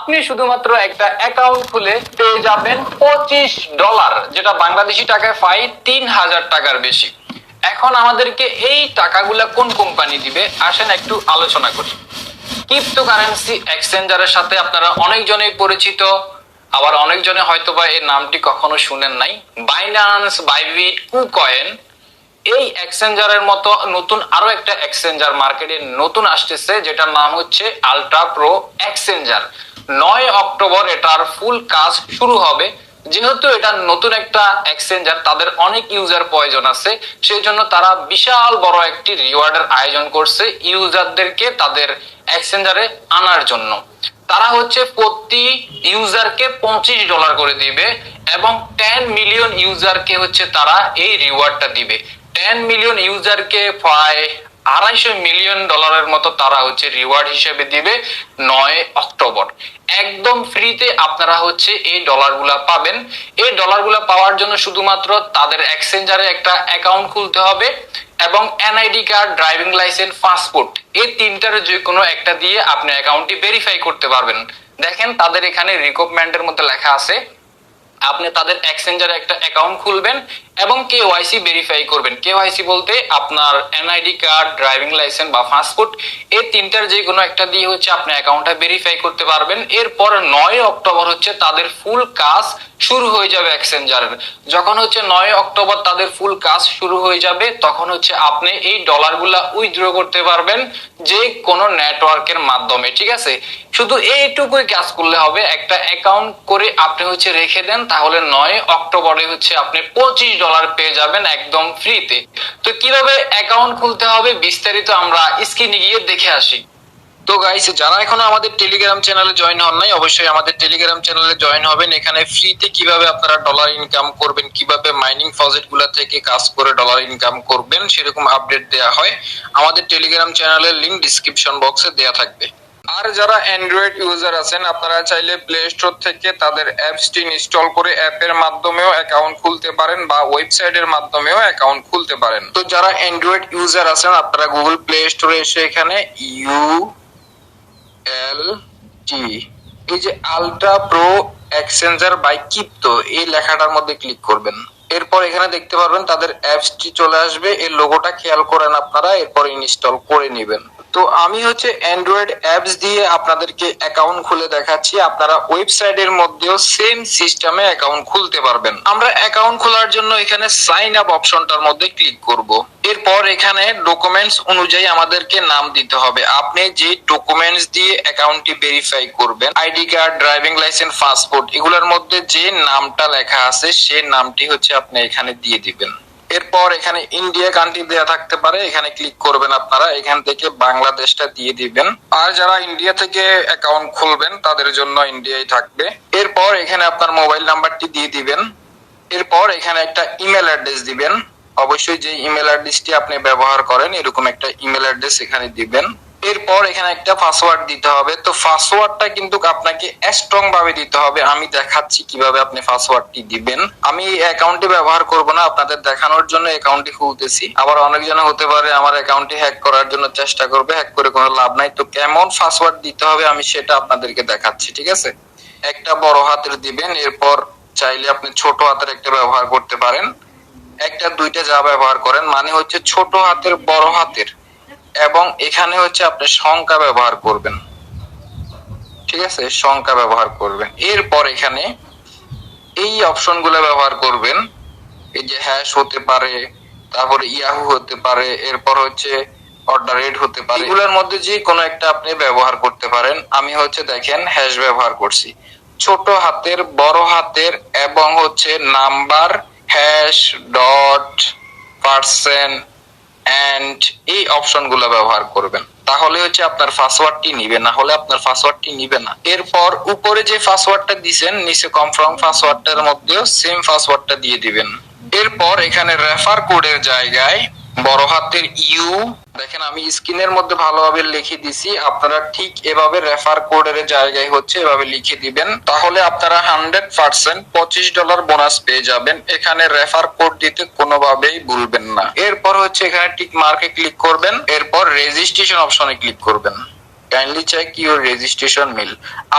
আপনি শুধুমাত্র একটা অ্যাকাউন্ট খুলে পেয়ে যাবেন $25, যেটা বাংলাদেশি টাকায় পাই 3000 টাকার বেশি। এখন আমাদেরকে এই টাকাগুলা কোন কোম্পানি দিবে আসেন একটু আলোচনা করি। ক্রিপ্টোকারেন্সি এক্সচেঞ্জারের সাথে আপনারা অনেকজনেই পরিচিত, আবার অনেকজনে হয়তোবা এই নামটি কখনো শুনেন নাই। বাইন্যান্স, বাইবিট, কুকয়েন, এই এক্সচেঞ্জারের মতো নতুন আরো একটা এক্সচেঞ্জার মার্কেটে নতুন আসতেছে, যেটার নাম হচ্ছে আলট্রা প্রো এক্সচেঞ্জার। 9 অক্টোবর এটার ফুল কাজ শুরু হবে। যেহেতু এটা নতুন একটা এক্সচেঞ্জার, তাদের অনেক ইউজার প্রয়োজন আছে, সেই জন্য তারা বিশাল বড় একটি রিওয়ার্ডের আয়োজন করছে ইউজারদেরকে তাদের এক্সচেঞ্জারে আনার জন্য। তারা হচ্ছে প্রতি ইউজারকে $25 করে দিবে এবং 10 মিলিয়ন ইউজারকে হচ্ছে তারা এই রিওয়ার্ডটা দিবে। 10 মিলিয়ন ইউজারকে প্রায় $250 মিলিয়ন মতো তারা হচ্ছে রিওয়ার্ড হিসেবে দিবে 9 অক্টোবর। একদম ফ্রিতে আপনারা হচ্ছে এই ডলারগুলা পাবেন। এই ডলারগুলা পাওয়ার জন্য শুধুমাত্র তাদের এক্সচেঞ্জারে একটা অ্যাকাউন্ট খুলতে হবে এবং NID card, driving licence, passport, এই তিনটার যে কোনো একটা দিয়ে আপনি অ্যাকাউন্টটি ভেরিফাই করতে পারবেন। দেখেন তাদের এখানে রিকমেন্ডের মধ্যে লেখা আছে আপনি তাদের এক্সচেঞ্জারে একটা অ্যাকাউন্ট খুলবেন এবং কেওয়াইসি ভেরিফাই করবেন। কেওয়াইসি বলতে আপনার এনআইডি কার্ড, ড্রাইভিং লাইসেন্স বা পাসপোর্ট, এই তিনটার যে কোনো একটা দিয়ে হচ্ছে আপনি অ্যাকাউন্টটা ভেরিফাই করতে পারবেন। এরপর 9 অক্টোবর হচ্ছে তাদের ফুল কাজ শুরু হয়ে যাবে এক্সচেঞ্জারের। যখন হচ্ছে 9 অক্টোবর তাদের ফুল কাজ শুরু হয়ে যাবে, তখন হচ্ছে আপনি এই ডলারগুলা উইথড্র করতে পারবেন যে কোনো নেটওয়ার্কের মাধ্যমে। ঠিক আছে, শুধু এইটুকুই কাজ করলে হবে। একটা অ্যাকাউন্ট করে আপনি হচ্ছে রেখে দেন, তাহলে 9 অক্টোবরে হচ্ছে আপনি $25 পেয়ে যাবেন একদম ফ্রিতে। তো কিভাবে অ্যাকাউন্ট খুলতে হবে বিস্তারিত আমরা স্ক্রিনে গিয়ে দেখে আসি। তো গাইস, যারা এখনো আমাদের টেলিগ্রাম চ্যানেলে জয়েন হন নাই, অবশ্যই আমাদের টেলিগ্রাম চ্যানেলে জয়েন হবেন। এখানে ফ্রিতে কিভাবে আপনারা ডলার ইনকাম করবেন, কিভাবে মাইনিং প্রজেক্ট গুলা থেকে কাজ করে ডলার ইনকাম করবেন, সেরকম আপডেট দেয়া হয়। আমাদের টেলিগ্রাম চ্যানেলের লিংক ডিসক্রিপশন বক্সে দেয়া থাকবে। আর যারা অ্যান্ড্রয়েড ইউজার আছেন, আপনারা চাইলে প্লে স্টোর থেকে তাদের অ্যাপসটি ইনস্টল করে অ্যাপের মাধ্যমেও অ্যাকাউন্ট খুলতে পারেন বা ওয়েবসাইটের মাধ্যমেও অ্যাকাউন্ট খুলতে পারেন। তো যারা অ্যান্ড্রয়েড ইউজার আছেন, আপনারা গুগল প্লে স্টোরে এসে এখানে এই যে ultra pro exchanger by crypto এই লেখাটার মধ্যে ক্লিক করবেন। এরপর এখানে দেখতে পারবেন তাদের অ্যাপসটি চলে আসবে। এর লোগোটা খেয়াল করেন আপনারা, এরপর ইনস্টল করে নেবেন। তো আমি হচ্ছে অ্যান্ড্রয়েড অ্যাপস দিয়ে আপনাদেরকে অ্যাকাউন্ট খুলে দেখাচ্ছি। আপনারা ওয়েবসাইটের মধ্যেও সেম সিস্টেমে অ্যাকাউন্ট খুলতে পারবেন। আমরা অ্যাকাউন্ট খোলার জন্য এখানে সাইন আপ অপশনটার মধ্যে ক্লিক করব। এরপর এখানে ডকুমেন্টস অনুযায়ী আমাদেরকে নাম দিতে হবে। আপনি যে ডকুমেন্টস দিয়ে অ্যাকাউন্টটি ভেরিফাই করবেন, ID card, driving licence, passport, এগুলোর মধ্যে যে নামটা লেখা আছে সেই নামটি হচ্ছে আপনি এখানে দিয়ে দিবেন। এরপর এখানে ইন্ডিয়া কান্ট্রি দেয়া থাকতে পারে, এখানে ক্লিক করবেন আপনারা। এখান থেকে বাংলাদেশটা দিয়ে দিবেন। আর যারা ইন্ডিয়া থেকে অ্যাকাউন্ট খুলবেন তাদের জন্য ইন্ডিয়াই থাকবে। এরপর এখানে আপনার মোবাইল নাম্বারটি দিয়ে দিবেন। এরপর এখানে একটা ইমেল অ্যাড্রেস দিবেন। অবশ্যই যে ইমেল অ্যাড্রেসটি আপনি ব্যবহার করেন এরকম একটা ইমেল অ্যাড্রেস এখানে দিবেন। এরপর এখানে একটা পাসওয়ার্ড দিতে হবে। তো পাসওয়ার্ডটা কিন্তু আপনাকে স্ট্রং ভাবে দিতে হবে। আমি দেখাচ্ছি কিভাবে আপনি পাসওয়ার্ডটি দিবেন। আমি এই অ্যাকাউন্টটি ব্যবহার করব না, আপনাদের দেখানোর জন্য অ্যাকাউন্টটি খুলতেছি। আবার অনেকজন হতে পারে আমার অ্যাকাউন্টটি হ্যাক করার জন্য চেষ্টা করবে, হ্যাক করে কোনো লাভ নাই। তো কেমন পাসওয়ার্ড দিতে হবে আমি সেটা আপনাদেরকে দেখাচ্ছি। ঠিক আছে, একটা বড় হাতের দিবেন। এরপর চাইলে আপনি ছোট হাতের একটা ব্যবহার করতে পারেন। একটা দুইটা যা ব্যবহার করেন, মানে হচ্ছে ছোট হাতের, বড় হাতের, এবং এখানে হচ্ছে আপনি সংখ্যা ব্যবহার করবেন। ঠিক আছে, সংখ্যা ব্যবহার করবেন। এরপর এখানে এই অপশনগুলো ব্যবহার করবেন। এই যে হ্যাশ হতে পারে, তারপরে ইয়াহু হতে পারে, এরপর হচ্ছে অর্ডার রেট হতে পারে। এগুলোর মধ্যে যে কোনো একটা আপনি ব্যবহার করতে পারেন। আমি হচ্ছে দেখেন হ্যাশ ব্যবহার করছি। ছোট হাতের, বড় হাতের এবং হচ্ছে number, hash, dot, percent, and এই অপশনগুলো ব্যবহার করবেন। তাহলে হচ্ছে আপনার পাসওয়ার্ডটি নিবে, না হলে আপনার পাসওয়ার্ডটি নিবে না। এরপর উপরে যে পাসওয়ার্ডটা দিবেন, নিচে কনফার্ম পাসওয়ার্ডটার মধ্যেও সেম পাসওয়ার্ডটা দিয়ে দিবেন। এরপর এখানে রেফার কোডের জায়গায় বড় হাতের ইউ, দেখেন আমি স্ক্রিনের মধ্যে ভালোভাবে লিখে দিছি, আপনারা ঠিক এভাবে রেফার কোডের জায়গায় হচ্ছে এভাবে লিখে দিবেন। তাহলে আপনারা 100% $25 বোনাস পেয়ে যাবেন। এখানে রেফার কোড দিতে কোনোভাবেই ভুলবেন না। এরপর হচ্ছে এখানে টিক মার্কে ক্লিক করবেন। এরপর রেজিস্ট্রেশন অপশনে ক্লিক করবেন। Kindly check your registration mail.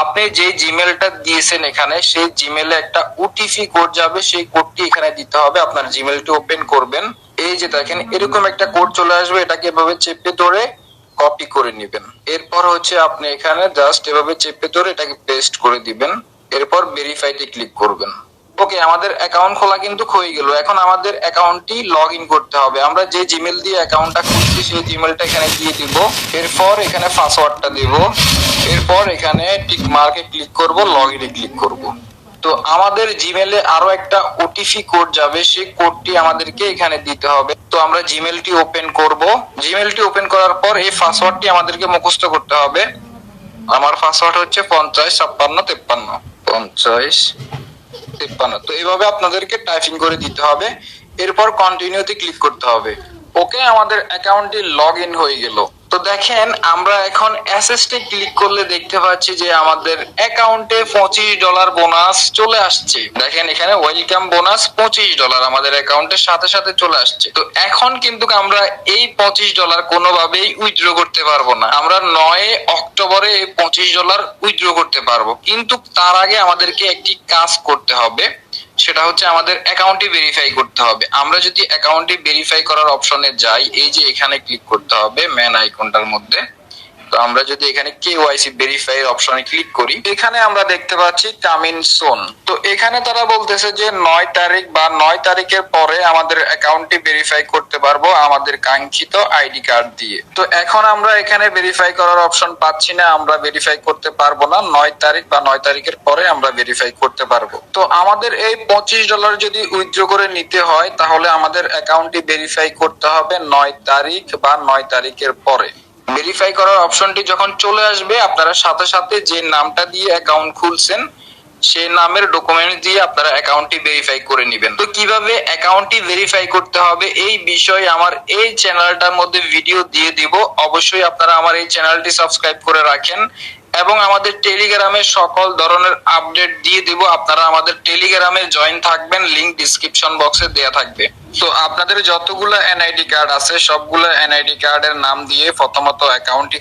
আপনি যে জিমেলটা দিয়েছেন এখানে, সেই জিমেলে একটা ওটিপি কোড যাবে, সেই কোডটি এখানে দিতে হবে। আপনার জিমেলটি ওপেন করবেন, এই যে দেখেন এরকম একটা কোড চলে আসবে, এটাকে এভাবে চেপে ধরে কপি করে নেবেন। এরপর হচ্ছে আপনি এখানে জাস্ট এভাবে চেপে ধরে এটাকে পেস্ট করে দিবেন। এরপর ভেরিফাইতে ক্লিক করবেন। ওকে, আমাদের অ্যাকাউন্ট খোলা কিন্তু হয়ে গেল। এখন আমাদের অ্যাকাউন্টটি লগ ইন করতে হবে। আমরা যে জিমেল দিয়ে অ্যাকাউন্টটা খুলছি সেই জিমেলটা এখানে দিয়ে দিব। এরপর এখানে পাসওয়ার্ডটা দেব। এরপর এখানে টিক মার্কে ক্লিক করব, লগ ইনে ক্লিক করব। তো আমাদের জিমেলে আরো একটা ওটিপি কোড যাবে, সেই কোডটি আমাদেরকে এখানে দিতে হবে। তো আমরা জিমেলটি ওপেন করব। জিমেলটি ওপেন করার পর এই পাসওয়ার্ডটি আমাদেরকে মুখস্থ করতে হবে। আমার পাসওয়ার্ড হচ্ছে 505653 5053। তো এইভাবে আপনাদেরকে টাইপিং করে দিতে হবে। এরপর কন্টিনিউতে ক্লিক করতে হবে। ওকে, আমাদের অ্যাকাউন্টটি লগ ইন হয়ে গেল। তো দেখেন আমরা এখন অ্যাসেস্টে ক্লিক করলে দেখতে পাচ্ছি যে আমাদের অ্যাকাউন্টে $25 বোনাস চলে আসছে। দেখেন এখানে ওয়েলকাম বোনাস $25 আমাদের অ্যাকাউন্টের সাথে সাথে চলে আসছে। তো এখন কিন্তু আমরা এই $25 কোনোভাবেই উইথড্র করতে পারবো না। আমরা 9 অক্টোবরে এই $25 উইথড্র করতে পারবো, কিন্তু তার আগে আমাদেরকে একটি কাজ করতে হবে। সেটা হচ্ছে আমাদের অ্যাকাউন্টটি ভেরিফাই করতে হবে। আমরা যদি অ্যাকাউন্টটি ভেরিফাই করার অপশনে যাই, এই যে এখানে ক্লিক করতে হবে ম্যান আইকনটার মধ্যে। তো আমরা যদি এখানে কেওয়াইসি ভেরিফাই এর অপশনে ক্লিক করি, এখানে আমরা দেখতে পাচ্ছি কাম ইন সুন। তো এখানে তারা বলতেছে যে 9 তারিখ বা 9 তারিখের পরে আমাদের অ্যাকাউন্টটি ভেরিফাই করতে পারবো আমাদের কাঙ্ক্ষিত আইডি কার্ড দিয়ে। তো এখন আমরা এখানে ভেরিফাই করার অপশন পাচ্ছি না, আমরা ভেরিফাই করতে পারবো না। 9 তারিখ বা 9 তারিখের পরে আমরা ভেরিফাই করতে পারবো। তো আমাদের এই $25 যদি উইথড্র করে নিতে হয়, তাহলে আমাদের অ্যাকাউন্টটি ভেরিফাই করতে হবে 9 তারিখ বা 9 তারিখের পরে। ভেরিফাই করার অপশনটি যখন চলে আসবে, আপনারা সাথে সাথে যে নামটা দিয়ে অ্যাকাউন্ট খুলছেন সেই নামের ডকুমেন্ট দিয়ে আপনারা অ্যাকাউন্টটি ভেরিফাই করে নেবেন। তো কিভাবে অ্যাকাউন্টটি ভেরিফাই করতে হবে এই বিষয়ে আমার এই চ্যানেলটার মধ্যে ভিডিও দিয়ে দিব। অবশ্যই আপনারা আমার এই চ্যানেলটি সাবস্ক্রাইব করে রাখেন এবং আমাদের টেলিগ্রামে সকল ধরনের আপডেট দিয়ে দিব। আপনারা আমাদের টেলিগ্রামে জয়েন থাকবেন, লিংক ডেসক্রিপশন বক্সে দেয়া থাকবে। তো আপনাদের যতগুলো এনআইডি কার্ড আছে সবগুলো এনআইডি কার্ডের নাম দিয়ে প্রথমত অ্যাকাউন্টটি